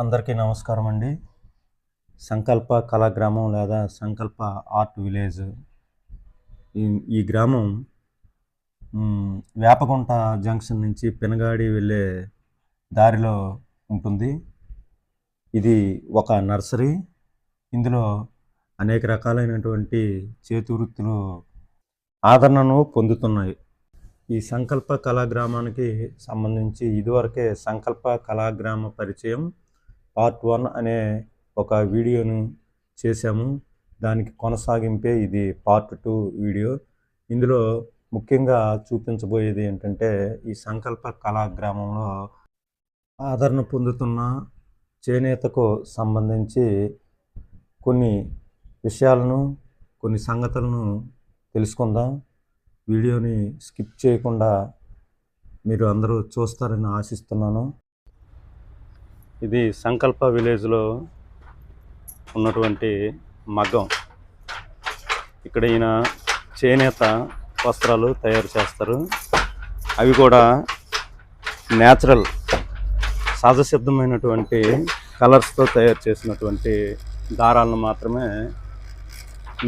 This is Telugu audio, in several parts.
అందరికీ నమస్కారం అండి. సంకల్ప కళాగ్రామం లేదా సంకల్ప ఆర్ట్ విలేజ్ ఈ గ్రామం వేపగుంట జంక్షన్ నుంచి పెనగాడి వెళ్ళే దారిలో ఉంటుంది. ఇది ఒక నర్సరీ. ఇందులో అనేక రకాలైనటువంటి చేతి వృత్తులు ఆదరణను పొందుతున్నాయి. ఈ సంకల్ప కళాగ్రామానికి సంబంధించి ఇదివరకే సంకల్ప కళాగ్రామ పరిచయం పార్ట్ 1 అనే ఒక వీడియోను చేశాము. దానికి కొనసాగింపే ఇది పార్ట్ 2 వీడియో. ఇందులో ముఖ్యంగా చూపించబోయేది ఏంటంటే ఈ సంకల్ప కళాగ్రామంలో ఆదరణ పొందుతున్న చేనేతకు సంబంధించి కొన్ని విషయాలను, కొన్ని సంగతులను తెలుసుకుందాం. వీడియోని స్కిప్ చేయకుండా మీరు అందరూ చూస్తారని ఆశిస్తున్నాను. ఇది సంకల్ప విలేజ్లో ఉన్నటువంటి మగ్గం. ఇక్కడ ఈయన చేనేత వస్త్రాలు తయారు చేస్తారు. అవి కూడా న్యాచురల్ సహజసిద్ధమైనటువంటి కలర్స్తో తయారు చేసినటువంటి దారాలను మాత్రమే,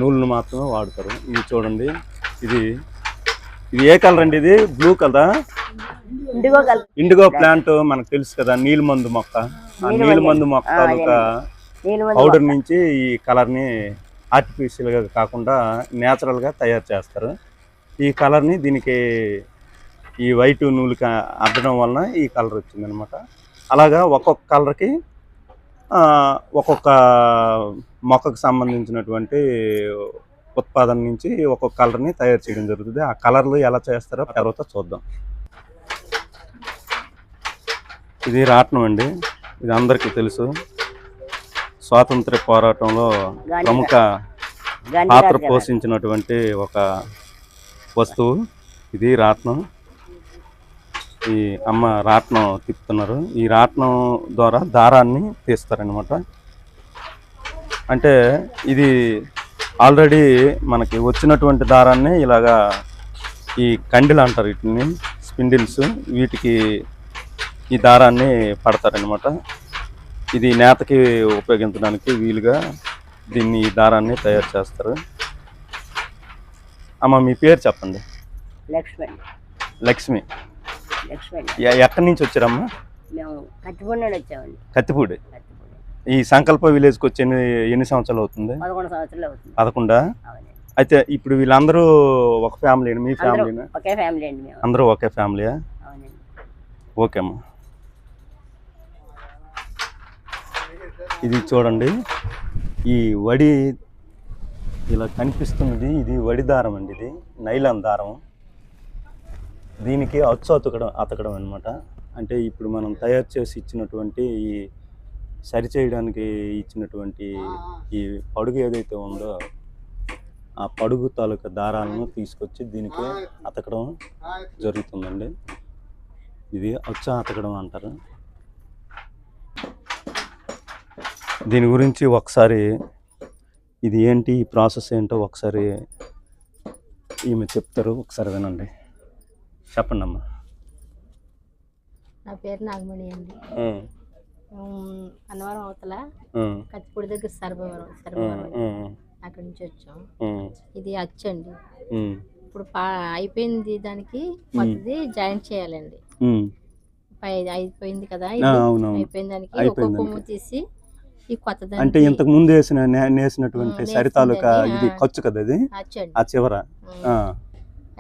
నూలును మాత్రమే వాడతారు. ఇది చూడండి, ఇది ఏ కలర్ అండి? ఇది బ్లూ కలర్, ఇండిగో ప్లాంట్ మనకు తెలుసు కదా, నీలిమందు మొక్క. ఆ నీలిమందు మొక్క తాలూకా పౌడర్ నుంచి ఈ కలర్ని ఆర్టిఫిషియల్గా కాకుండా న్యాచురల్గా తయారు చేస్తారు. ఈ కలర్ని దీనికి ఈ వైట్ నూలుకి అద్దడం వలన ఈ కలర్ వచ్చిందనమాట. అలాగా ఒక్కొక్క కలర్కి ఒక్కొక్క మొక్కకు సంబంధించినటువంటి ఉత్పాదన నుంచి ఒక్కొక్క కలర్ని తయారు చేయడం జరుగుతుంది. ఆ కలర్లు ఎలా చేస్తారో తర్వాత చూద్దాం. ఇది రాట్నం అండి. ఇది అందరికీ తెలుసు. స్వాతంత్ర పోరాటంలో ప్రముఖ పాత్ర పోషించినటువంటి ఒక వస్తువు ఇది రాట్నం. ఈ అమ్మ రాట్నం తిప్పుతున్నారు. ఈ రాట్నం ద్వారా దారాన్ని తీస్తారనమాట. అంటే ఇది ఆల్రెడీ మనకి వచ్చినటువంటి దారాన్ని ఇలాగా ఈ కండిలు అంటారు, వీటిని స్పిండిల్స్, వీటికి ఈ దారాన్ని పడతారనమాట. ఇది నేతకి ఉపయోగించడానికి వీలుగా దీన్ని ఈ దారాన్ని తయారు చేస్తారు. అమ్మ మీ పేరు చెప్పండి. లక్ష్మి. ఎక్కడి నుంచి వచ్చారమ్మా? కత్తిపూడి. ఈ సంకల్ప విలేజ్కి వచ్చి ఎన్ని సంవత్సరాలు అవుతుంది? 11. అయితే ఇప్పుడు వీళ్ళందరూ ఒక ఫ్యామిలీ? మీ ఫ్యామిలీనా? అందరూ ఒకే ఫ్యామిలీయా? ఓకే అమ్మా. ఇది చూడండి, ఈ వడి ఇలా కనిపిస్తున్నది, ఇది వడి దారం అండి. ఇది నైలాన్ దారం. దీనికి అచ్చు అతకడం అనమాట. అంటే ఇప్పుడు మనం తయారు చేసి ఇచ్చినటువంటి ఈ సరి చేయడానికి ఇచ్చినటువంటి ఈ పడుగు ఏదైతే ఉందో ఆ పడుగు తాలూకా దారాలను తీసుకొచ్చి దీనికి అతకడం జరుగుతుందండి. ఇది అచ్చు అతకడం అంటారు. దీని గురించి ఒకసారి ఇది ఏంటి, ఈ ప్రాసెస్ ఏంటో ఒకసారి ఈమె చెప్తారు, ఒకసారి వినండి. చెప్పండి అమ్మా. నా పేరు నాగమణి అండి. అన్నవరం అవతల కత్తిపూడి దగ్గర సర్వవరం అక్కడి నుంచి వచ్చాం. ఇది అచ్చండి. ఇప్పుడు అయిపోయింది, దానికి కొత్తది జాయింట్ చేయాలండి. అయిపోయింది కదా, అయిపోయిన దానికి ఒక్కొక్క కొమ్ము తీసి ఈ కొత్త, అంటే ఇంతకు ముందు నేసినటువంటి సరి తాలూకా ఇది ఖర్చు కదా, అది ఆ చివర.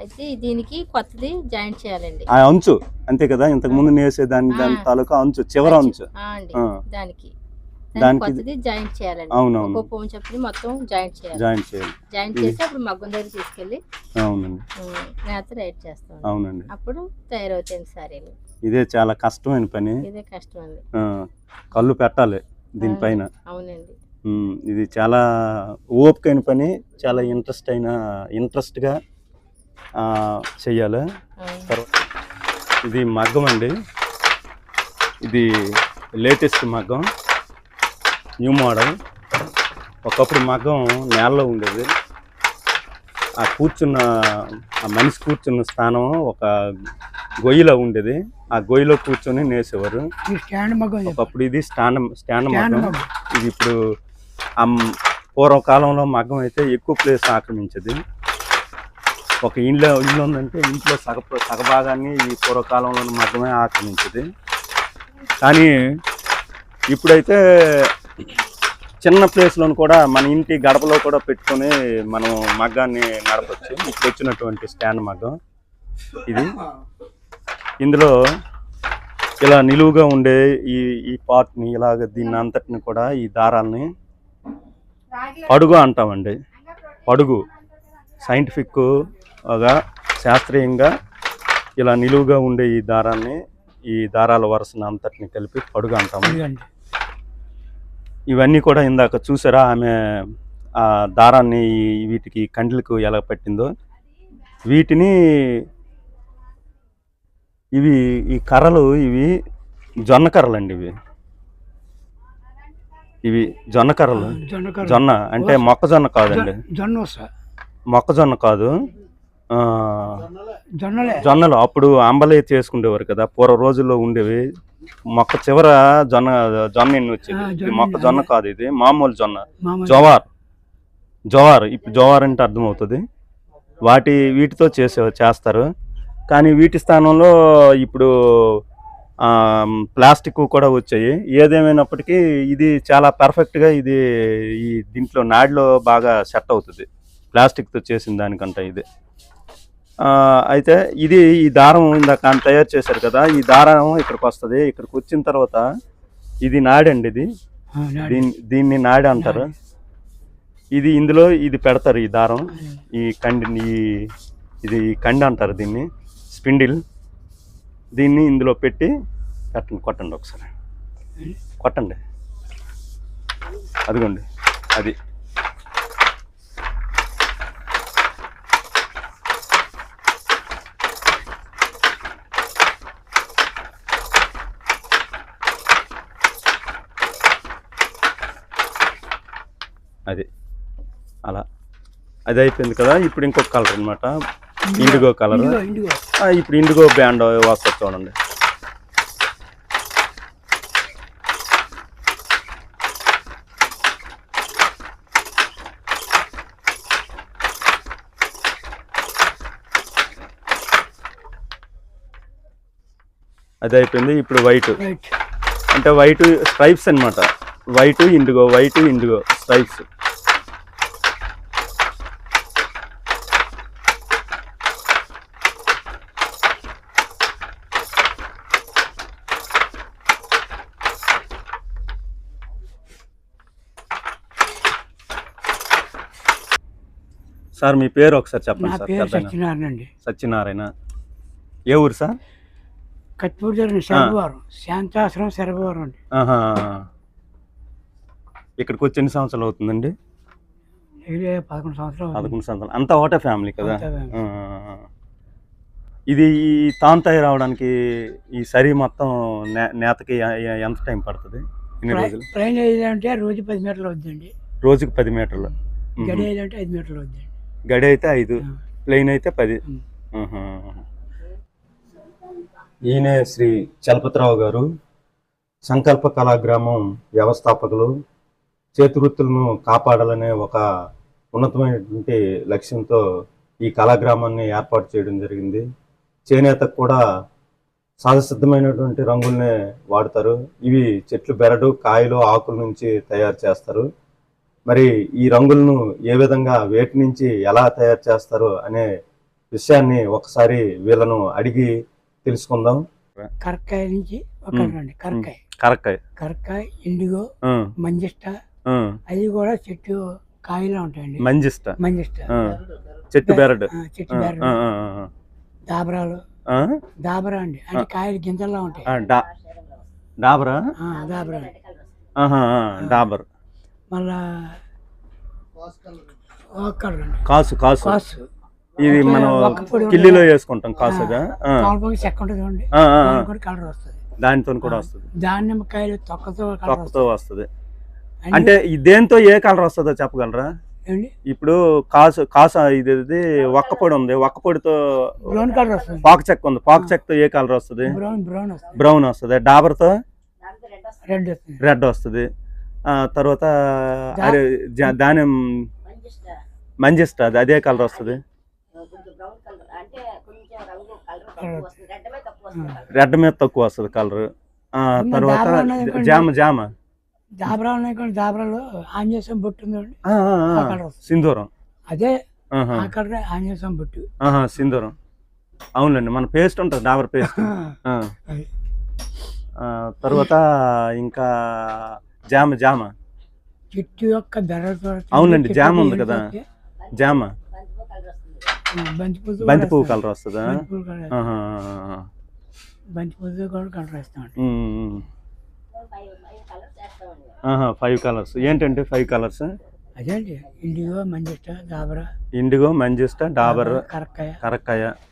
అయితే దీనికి కొత్తది జాయింట్ చేయాలండి. ఆ అంచు అంతే కదా, ఇంతకు ముందు నేసే దాని తాలూకా అంచు, చివర అంచు దానికి కొత్తది జాయింట్ చేయాలండి. అవునవును. ఒక్కొక్క కొమ్ము చెప్పి మొత్తం జాయింట్ చేయాలి. జాయింట్ చేసి అప్పుడు మగ్గం దగ్గర తీసుకెళ్ళి నేత రైట్ చేస్తాం. అవునండి. అప్పుడు తయారవుతాయి సారీలు. ఇదే చాలా కష్టమైన పని. ఇదే కష్టం అండి. కళ్ళు పెట్టాలి దీనిపైన. అవునండి. ఇది చాలా ఓపికైన పని, చాలా ఇంట్రెస్ట్గా చెయ్యాలి. ఇది మగ్గం అండి. ఇది లేటెస్ట్ మగ్గం, న్యూ మోడల్. ఒకప్పుడు మగ్గం నేలలో ఉండేది. ఆ మనిషి కూర్చున్న స్థానం ఒక గొయ్యిలో ఉండేది. ఆ గొయ్యిలో కూర్చొని నేసేవారు. ఈ స్టాండ్ మగ్గం ఒకప్పుడు ఇది స్టాండ్ స్టాండ్ మగ్గం. మగ్గం. ఇది ఇప్పుడు పూర్వకాలంలో మగ్గం అయితే ఎక్కువ ప్లేస్ ఆక్రమించేది. ఒక ఇల్లు ఉందంటే ఇంట్లో సగభాగాన్ని ఈ పూర్వకాలంలో మగ్గమే ఆక్రమించేది. కానీ ఇప్పుడైతే చిన్న ప్లేస్లోను కూడా మన ఇంటి గడపలో కూడా పెట్టుకొని మనం మగ్గాన్ని నడపచ్చు. ఇప్పుడు వచ్చినటువంటి స్టాండ్ మగ్గం ఇది. ఇందులో ఇలా నిలువుగా ఉండే ఈ పార్ట్ని ఇలాగ దీన్ని అంతటిని కూడా ఈ దారాలని పడుగు అంటామండి. పడుగు సైంటిఫిక్గా శాస్త్రీయంగా ఇలా నిలువుగా ఉండే ఈ దారాల వరుసను అంతటిని కలిపి పడుగు అంటాము. ఇవన్నీ కూడా ఇందాక చూసారా ఆమె ఆ దారాన్ని వీటికి కండ్లకు ఎలా పెట్టిందో. వీటిని ఈ కర్రలు ఇవి జొన్న కర్రలు అండి. ఇవి జొన్న కర్రలు. జొన్న అంటే మొక్కజొన్న కాదండి, మొక్కజొన్న కాదు, జొన్నలు. అప్పుడు అంబలే చేసుకునేవారు కదా పూర్వ రోజుల్లో ఉండేవి. మొక్క చివర జొన్న ఎన్ని వచ్చేది. ఇది మొక్కజొన్న కాదు, ఇది మామూలు జొన్న, జోవార్. ఇప్పుడు జోవార్ అంటే అర్థమవుతుంది. వీటితో చేస్తారు. కానీ వీటి స్థానంలో ఇప్పుడు ప్లాస్టిక్ కూడా వచ్చాయి. ఏదేమైనప్పటికీ ఇది చాలా పర్ఫెక్ట్గా దీంట్లో నాడిలో బాగా సెట్ అవుతుంది ప్లాస్టిక్తో చేసిన దానికంటే ఇది. అయితే ఈ దారం ఇందాక తయారు చేశారు కదా, ఈ దారం ఇక్కడికి వస్తుంది. ఇక్కడికి వచ్చిన తర్వాత ఇది నాడి అండి. దీన్ని నాడి అంటారు. ఇందులో పెడతారు ఈ దారం, ఈ కండిని, ఇది కండి అంటారు దీన్ని, స్పిండిల్. దీన్ని ఇందులో పెట్టి కొట్టండి ఒకసారి, కొట్టండి. అదిగోండి అది. అలా అది అయిపోయింది కదా. ఇప్పుడు ఇంకొక కలర్ అనమాట, ఇండిగో కలర్. ఇప్పుడు ఇండిగో బ్యాండ్ వస్తుంది చూడండి. అది అయిపోయింది. ఇప్పుడు వైట్ అంటే వైట్ స్ట్రైప్స్ అనమాట. White IndiGo stripes. సార్ మీ పేరు ఒకసారి చెప్పండి సార్. సత్యనారాయణ. ఏ ఊరు సార్? కత్తిపూడి శరభవరం, శాంతాశ్రమం శరభవరం అండి. ఇక్కడికి వచ్చి ఎన్ని సంవత్సరాలు అవుతుందండి? 11 సంవత్సరాలు. 11 సంవత్సరాలు. అంతా ఒకటే ఫ్యామిలీ కదా. ఈ తాంతాయి రావడానికి ఈ సరి మొత్తం నేతకి ఎంత టైం పడుతుంది? ఎన్ని రోజులు? ట్రైన్ అంటే రోజు 10 మీటర్లు అవుతుందండి. రోజుకి 10 మీటర్లు. గడి అంటే 5 మీటర్లు అవుతుంది. గడి అయితే 5, ప్లెయిన్ అయితే 10. ఈయనే శ్రీ చలపతిరావు గారు, సంకల్ప కళాగ్రామం వ్యవస్థాపకులు. చేతివృత్తులను కాపాడాలనే ఒక ఉన్నతమైనటువంటి లక్ష్యంతో ఈ కళాగ్రామాన్ని ఏర్పాటు చేయడం జరిగింది. చేనేతకు కూడా సహజసిద్ధమైనటువంటి రంగుల్నే వాడతారు. ఇవి చెట్లు బెరడు, కాయలు, ఆకుల నుంచి తయారు చేస్తారు. మరి ఈ రంగులను ఏ విధంగా, వేటి నుంచి ఎలా తయారు చేస్తారు అనే విషయాన్ని ఒకసారి వీళ్ళను అడిగి తెలుసుకుందాం. కరక్కాయ నుంచి కరక్కాయ, ఇండిగో, మంజిష్ట, అవి కూడా చెట్టు కాయలా ఉంటాయండి. మంజిష్ట చెట్టు బెరడు, దాబరాలు, దాబరా అండి, అంటే కాయలు గింజల్లా ఉంటాయి. డాబర్. మళ్ళా కాసు. ఇది మనం కిల్లీలో వేసుకుంటాం. కాసుగా చెక్క ఉంటుంది, కలర్ వస్తుంది. దానితో కూడా వస్తుంది. దానిమ్మకాయలు తొక్కతో వస్తుంది. అంటే దేంతో ఏ కలర్ వస్తుందో చెప్పగలరా? ఏమండి ఇప్పుడు కాసు ఇది ఒక్కపొడి ఉంది, ఒక్కపొడితో బ్రౌన్ కలర్ వస్తుంది, పాకు చెక్క ఉంది, పాకు చెక్కతో ఏ కలర్ వస్తుంది? బ్రౌన్ వస్తుంది, బ్రౌన్ వస్తుంది. డాబర్తో రెడ్ వస్తుంది. రెడ్ వస్తుంది. తర్వాత దానియం మంజిస్టా, అది అదే కలర్ వస్తుంది. రెడ్ మీద తక్కువ వస్తుంది కలర్. తర్వాత జాబ్రా ఉన్నాయి కానీ జాబ్రాలో ఆంజనేయ స్వామి బొట్టు ఉందండి, సింధూరం, అదే ఆ కలర్ ఆంజనేయ స్వామి బొట్టు. సింధూరం అవునండి, మన పేస్ట్ ఉంటుంది డాబర్ పేస్ట్. తర్వాత ఇంకా జామ చెట్టు యొక్క బెర్రతో. అవునండి, జామ ఉంది కదా, జామ బంతి పువ్వు కలర్ వస్తుందా? బంతి పువ్వు కూడా కలర్ వేస్తాం. 5 కలర్స్ ఏంటంటే 5 కలర్స్ అదే అండి, ఇండిగో, మంజిస్టా, డాబరా. ఇండిగో, మంజిస్టా, డాబర్,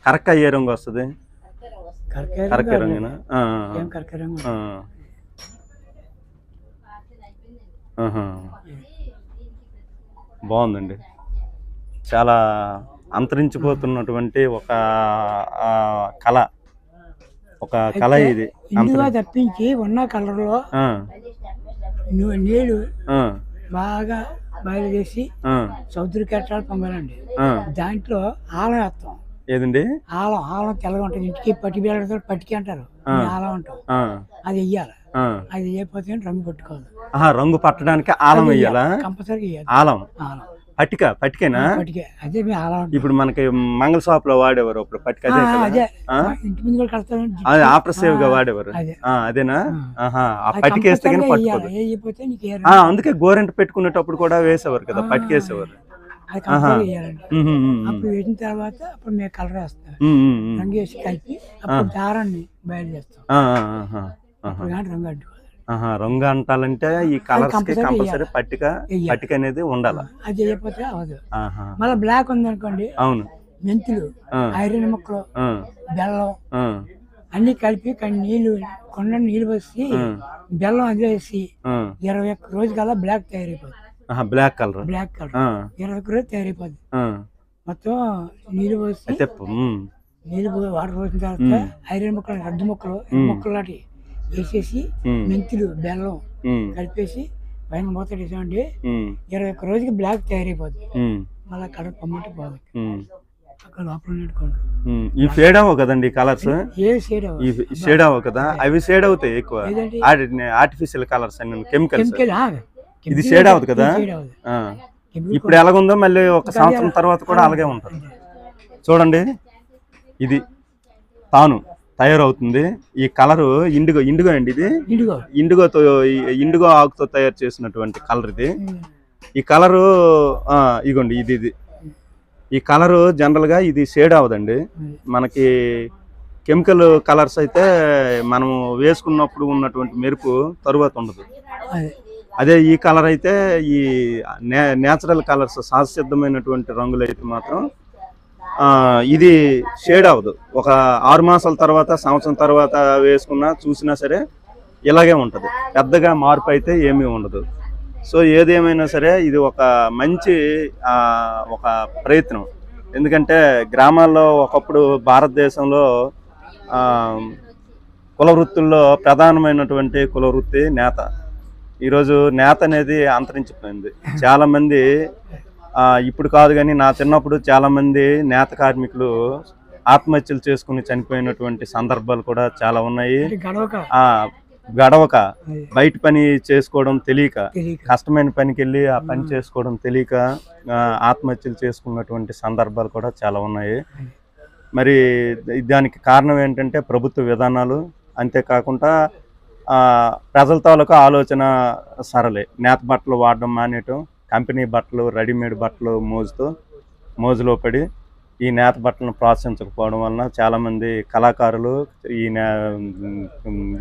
కరక్కాయ ఏ రంగు వస్తుంది? కరక్కాయ రంగునా? బాగుందండి. చాలా అంతరించిపోతున్నటువంటి ఒక కళ ఇది. ఇండిగో తప్పించి ఉన్న కలర్లో నీళ్ళు బాగా బాయిల్ చేసి సముద్ర కెట్టాలు పొంగాలండి. దాంట్లో ఆలం వేస్తాం. ఏదండి? ఆలం తెల్లగా ఉంటుంది, ఇంటికి పట్టికి అంటారు, ఆలం అంటాం. అది వెయ్యాలి, అది వేయకపోతే రంగు పట్టుకోవాలి. రంగు పట్టడానికి ఆలం వెయ్యాలా? కంపల్సరీ వేయాలి. ఆలం పట్టికేనా? అదే ఆలం. ఇప్పుడు మనకి మంగళ షాప్ లో వాడేవారు ఇప్పుడు పట్టిక, అదే ఇంటి ముందు కూడా కడతారు, అది ఆప్రసేవ్ గా వాడేవారు. అదేనా? ఆ పట్టికేస్తే అందుకే గోరెంట పెట్టుకునేటప్పుడు కూడా వేసేవారు కదా, పట్టికేసేవారు. అప్పుడు వేసిన తర్వాత అప్పుడు మేము కలర్ వేస్తాం, రంగు వేసి కలిపి అప్పుడు దారాన్ని బయలు చేస్తాం. రంగు అడ్డుకోవాలి. రంగు అంటాలంటే ఈ కలర్స్ కి కంపల్సరీ పట్టిక అనేది ఉండాలి. అది చేయకపోతే అవదు. మళ్ళీ బ్లాక్ ఉంది అనుకోండి, అవును, మెంతులు, ఐరన్ ముక్కలు, బెల్లం అన్ని కలిపి కొండ నీళ్ళు పోసి బెల్లం అది వేసి 21 రోజు కల్లా బ్లాక్ తయారైపోతుంది. బ్లాక్ కలర్ 21 రోజు తయారైపోద్ది. మొత్తం నీళ్ళు పోసి వాటర్ పోసిన తర్వాత ఐరన్ ముక్కలు, రద్దు ముక్కలు, ముక్కలు లాంటి వేసేసి మెంతులు, బెల్లం కలిపేసి పైన మూత వేసామండి, 21 రోజుకి బ్లాక్ తయారైపోద్ది. మళ్ళీ కలర్ పొమ్మంటే పోదు, అక్కడ లోపల పెట్టుకోండి. ఈ ఫేడ్ అవ్వవు కదండి కలర్స్? ఏ షేడ్ అవ్వవు కదా, అవి షేడ్ అవుతాయి ఎక్కువ. ఆర్టిఫిషియల్ కలర్స్ అన్ని కెమికల్స్, ఇది షేడ్ అవ్వదు కదా. ఇప్పుడు ఎలాగుందో మళ్ళీ ఒక సంవత్సరం తర్వాత కూడా అలాగే ఉంటుంది. చూడండి, ఇది తయారవుతుంది. ఈ కలరు ఇండిగో అండి, ఇది ఇండిగో ఆకుతో తయారు చేసినటువంటి కలర్ ఇది. ఈ కలరు ఇగోండి, ఇది ఈ కలరు జనరల్ గా ఇది షేడ్ అవ్వదండి. మనకి కెమికల్ కలర్స్ అయితే మనం వేసుకున్నప్పుడు ఉన్నటువంటి మెరుపు తరువాత ఉండదు. అదే ఈ కలర్ అయితే ఈ నేచురల్ కలర్స్, సహజసిద్ధమైనటువంటి రంగులు అయితే మాత్రం ఇది షేడ్ అవ్వదు. ఒక 6 మాసాల తర్వాత, సంవత్సరం తర్వాత వేసుకున్నా చూసినా సరే ఇలాగే ఉంటుంది, పెద్దగా మార్పు అయితే ఏమీ ఉండదు. సో ఏదేమైనా సరే ఇది ఒక మంచి ఒక ప్రయత్నం. ఎందుకంటే గ్రామాల్లో ఒకప్పుడు భారతదేశంలో కుల వృత్తుల్లో ప్రధానమైనటువంటి కుల వృత్తి నేత. ఈరోజు నేత అనేది అంతరించిపోయింది. చాలామంది ఇప్పుడు కాదు కానీ నా చిన్నప్పుడు చాలామంది నేత కార్మికులు ఆత్మహత్యలు చేసుకుని చనిపోయినటువంటి సందర్భాలు కూడా చాలా ఉన్నాయి. గడవక బయట పని చేసుకోవడం తెలియక, కష్టమైన పనికి వెళ్ళి ఆ పని చేసుకోవడం తెలియక ఆత్మహత్యలు చేసుకున్నటువంటి సందర్భాలు కూడా చాలా ఉన్నాయి. మరి దానికి కారణం ఏంటంటే ప్రభుత్వ విధానాలు, అంతేకాకుండా ప్రజల తాలూకా ఆలోచన సరళే. నేత బట్టలు వాడడం మానేయటం, కంపెనీ బట్టలు, రెడీమేడ్ బట్టలు మోజులో పడి ఈ నేత బట్టలను ప్రోత్సహించకపోవడం వలన చాలామంది కళాకారులు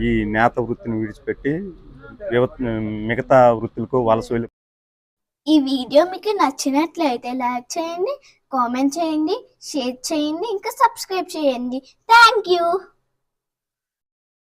ఈ నేత వృత్తిని విడిచిపెట్టి మిగతా వృత్తులకు వలస వెళ్ళి. ఈ వీడియో మీకు నచ్చినట్లయితే లైక్ చేయండి, కామెంట్ చేయండి, షేర్ చేయండి, ఇంకా సబ్స్క్రైబ్ చేయండి. Thank you.